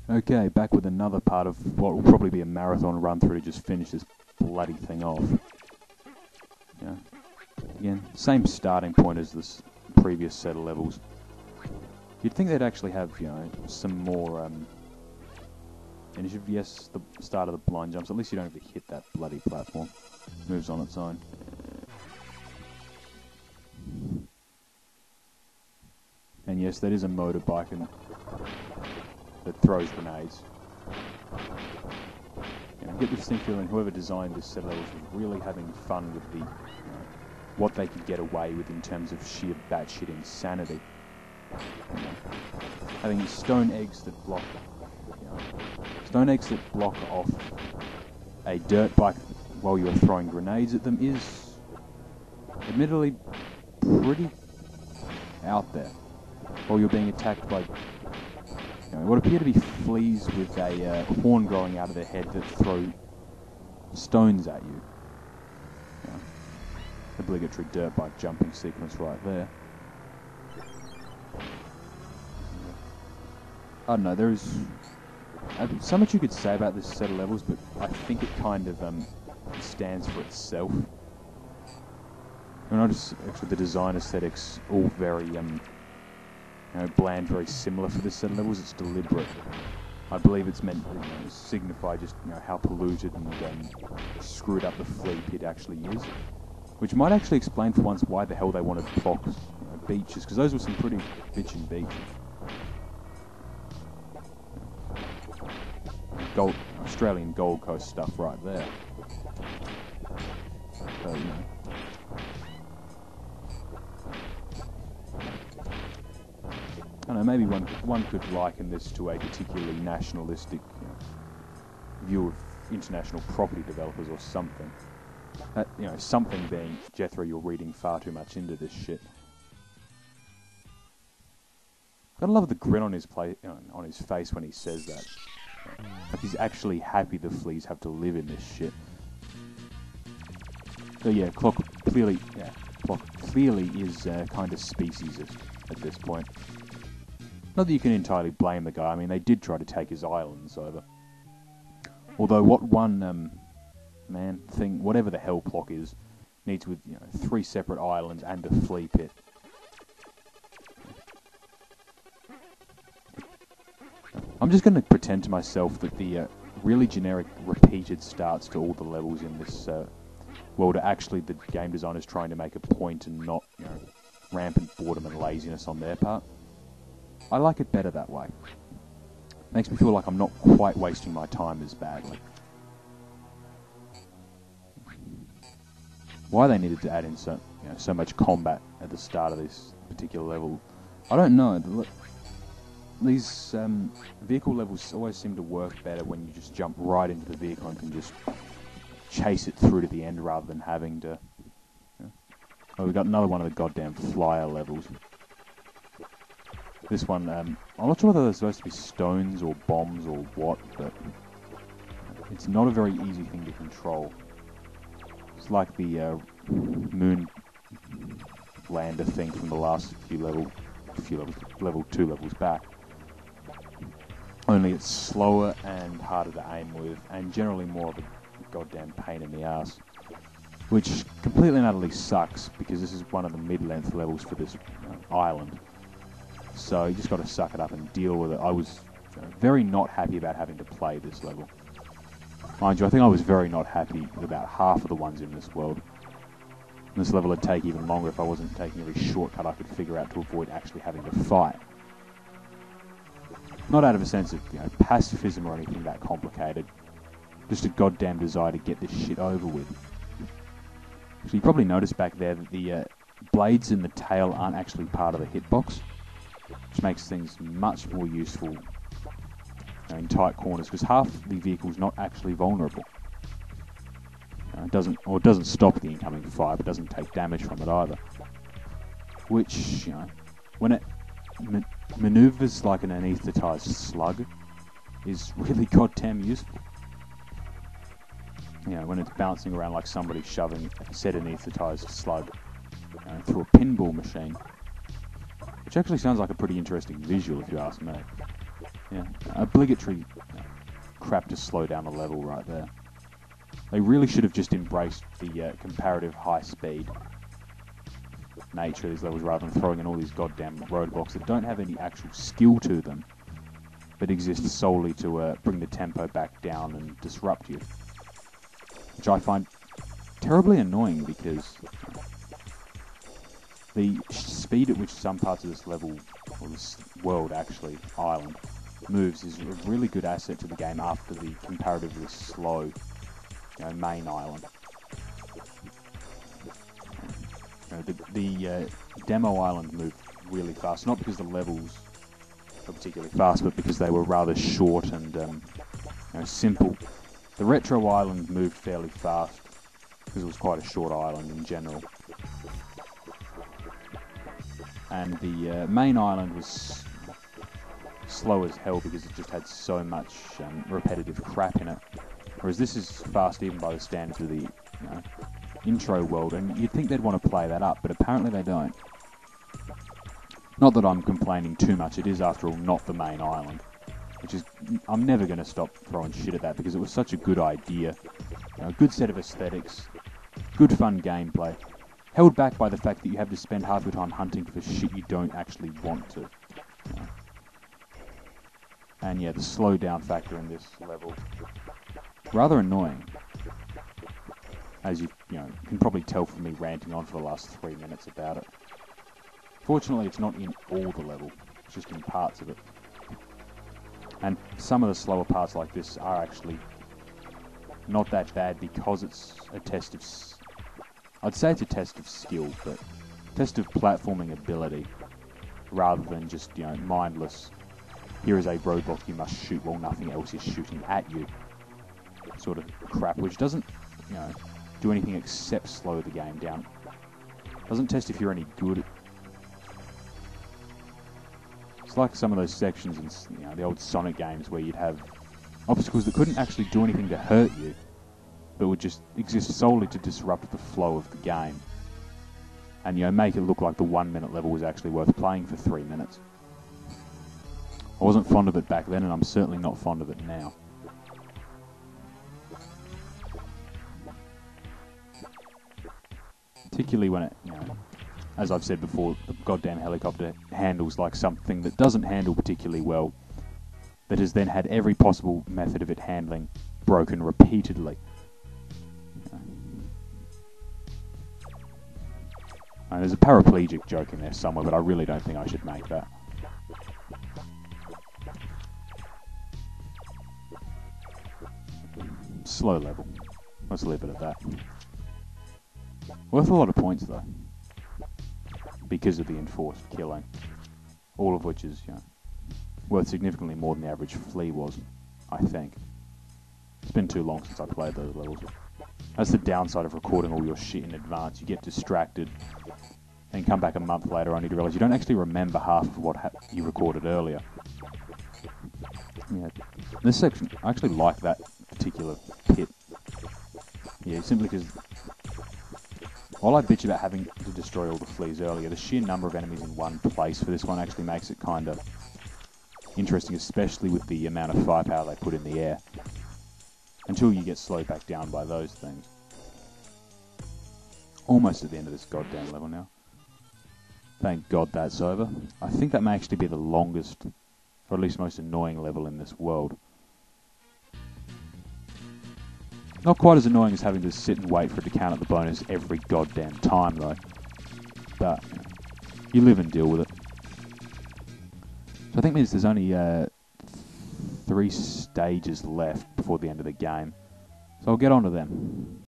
Okay, back with another part of what will probably be a marathon run through to just finish this bloody thing off. Yeah. Again, same starting point as this previous set of levels. You'd think they'd actually have, you know, some more initiative. Yes, the start of the blind jumps. At least you don't have to hit that bloody platform. Moves on its own. And yes, that is a motorbike that throws grenades. You know, I get this thing feeling whoever designed this set of levels was really having fun with the, you know, what they could get away with in terms of sheer batshit insanity. You know, having stone eggs that block off a dirt bike while you're throwing grenades at them is admittedly pretty out there. While you're being attacked by, you know, what appear to be fleas with a horn growing out of their head that throw stones at you. You know, obligatory dirt bike jumping sequence right there. I don't know, there's so much you could say about this set of levels, but I think it kind of stands for itself. And actually the design aesthetics all very you know, bland, very similar for this set of levels. It's deliberate. I believe it's meant to, you know, signify just, you know, how polluted and screwed up the flea pit actually is. Which might actually explain for once why the hell they wanted Plok, you know, beaches, because those were some pretty bitchin' beaches. Australian Gold Coast stuff right there. So, you know. I don't know, maybe one could liken this to a particularly nationalistic, you know, view of international property developers or something. You know, something being, Jethro, you're reading far too much into this shit. Gotta love the grin on his face when he says that. Like he's actually happy the fleas have to live in this shit. So yeah, Plok clearly is kind of speciesist at this point. Not that you can entirely blame the guy. I mean, they did try to take his islands over. Although, what one thing, whatever the hell Plok is, needs with, you know, 3 separate islands and a flea pit. I'm just going to pretend to myself that the really generic, repeated starts to all the levels in this world are actually the game designers trying to make a point and not, you know, rampant boredom and laziness on their part. I like it better that way. Makes me feel like I'm not quite wasting my time as badly. Why they needed to add in so much combat at the start of this particular level, I don't know. These vehicle levels always seem to work better when you just jump right into the vehicle and can just chase it through to the end rather than having to... You know. Oh, we got another one of the goddamn flyer levels. This one, I'm not sure whether they're supposed to be stones or bombs or what, but it's not a very easy thing to control. It's like the moon lander thing from the last level 2 levels back. Only it's slower and harder to aim with, and generally more of a goddamn pain in the ass. Which completely and utterly sucks, because this is one of the mid-length levels for this island. So you just got to suck it up and deal with it. I was very not happy about having to play this level. Mind you, I think I was very not happy with about half of the ones in this world. And this level would take even longer if I wasn't taking every shortcut I could figure out to avoid actually having to fight. Not out of a sense of, you know, pacifism or anything that complicated. Just a goddamn desire to get this shit over with. So you probably noticed back there that the blades in the tail aren't actually part of the hitbox, which makes things much more useful, you know, in tight corners, because half the vehicle's not actually vulnerable. It doesn't stop the incoming fire, but doesn't take damage from it either. Which, you know, when it maneuvers like an anaesthetised slug, is really goddamn useful. You know, when it's bouncing around like somebody shoving a said anaesthetised slug through a pinball machine. Which actually sounds like a pretty interesting visual, if you ask me. Yeah, obligatory crap to slow down the level right there. They really should have just embraced the comparative high speed nature of these levels rather than throwing in all these goddamn roadblocks that don't have any actual skill to them, but exist solely to bring the tempo back down and disrupt you. Which I find terribly annoying because the speed at which some parts of this level, or this world actually, island, moves is a really good asset to the game after the comparatively slow main island. The demo island moved really fast, not because the levels were particularly fast, but because they were rather short and simple. The retro island moved fairly fast because it was quite a short island in general. And the main island was slow as hell because it just had so much repetitive crap in it. Whereas this is fast even by the standards of the intro world, and you'd think they'd want to play that up, but apparently they don't. Not that I'm complaining too much, it is after all not the main island. Which is, I'm never going to stop throwing shit at that because it was such a good idea. A good set of aesthetics, good fun gameplay, held back by the fact that you have to spend half your time hunting for shit you don't actually want to. And yeah, the slow down factor in this level, rather annoying. As you can probably tell from me ranting on for the last 3 minutes about it. Fortunately, it's not in all the level, it's just in parts of it. And some of the slower parts like this are actually not that bad because it's a test of... I'd say it's a test of skill, but a test of platforming ability, rather than just, mindless, here is a roadblock you must shoot while nothing else is shooting at you, sort of crap, which doesn't, do anything except slow the game down. Doesn't test if you're any good. It's like some of those sections in the old Sonic games where you'd have obstacles that couldn't actually do anything to hurt you, but would just exist solely to disrupt the flow of the game. And make it look like the 1 minute level was actually worth playing for 3 minutes. I wasn't fond of it back then, and I'm certainly not fond of it now. Particularly when it, as I've said before, the goddamn helicopter handles like something that doesn't handle particularly well, that has then had every possible method of it handling broken repeatedly. And there's a paraplegic joke in there somewhere, but I really don't think I should make that. Slow level. Let's leave it at that. Worth a lot of points though, because of the enforced killing, all of which is worth significantly more than the average flea was, I think. It's been too long since I played those levels. That's the downside of recording all your shit in advance. You get distracted, and come back a month later only to realise you don't actually remember half of what you recorded earlier. Yeah, this section, I actually like that particular pit. Yeah, simply because while I bitch about having to destroy all the fleas earlier, the sheer number of enemies in one place for this one actually makes it kind of interesting, especially with the amount of firepower they put in the air. Until you get slowed back down by those things. Almost at the end of this goddamn level now. Thank God that's over. I think that may actually be the longest, or at least most annoying level in this world. Not quite as annoying as having to sit and wait for it to count up the bonus every goddamn time though. But, you live and deal with it. So I think means there's only 3 stages left before the end of the game. So I'll get on to them.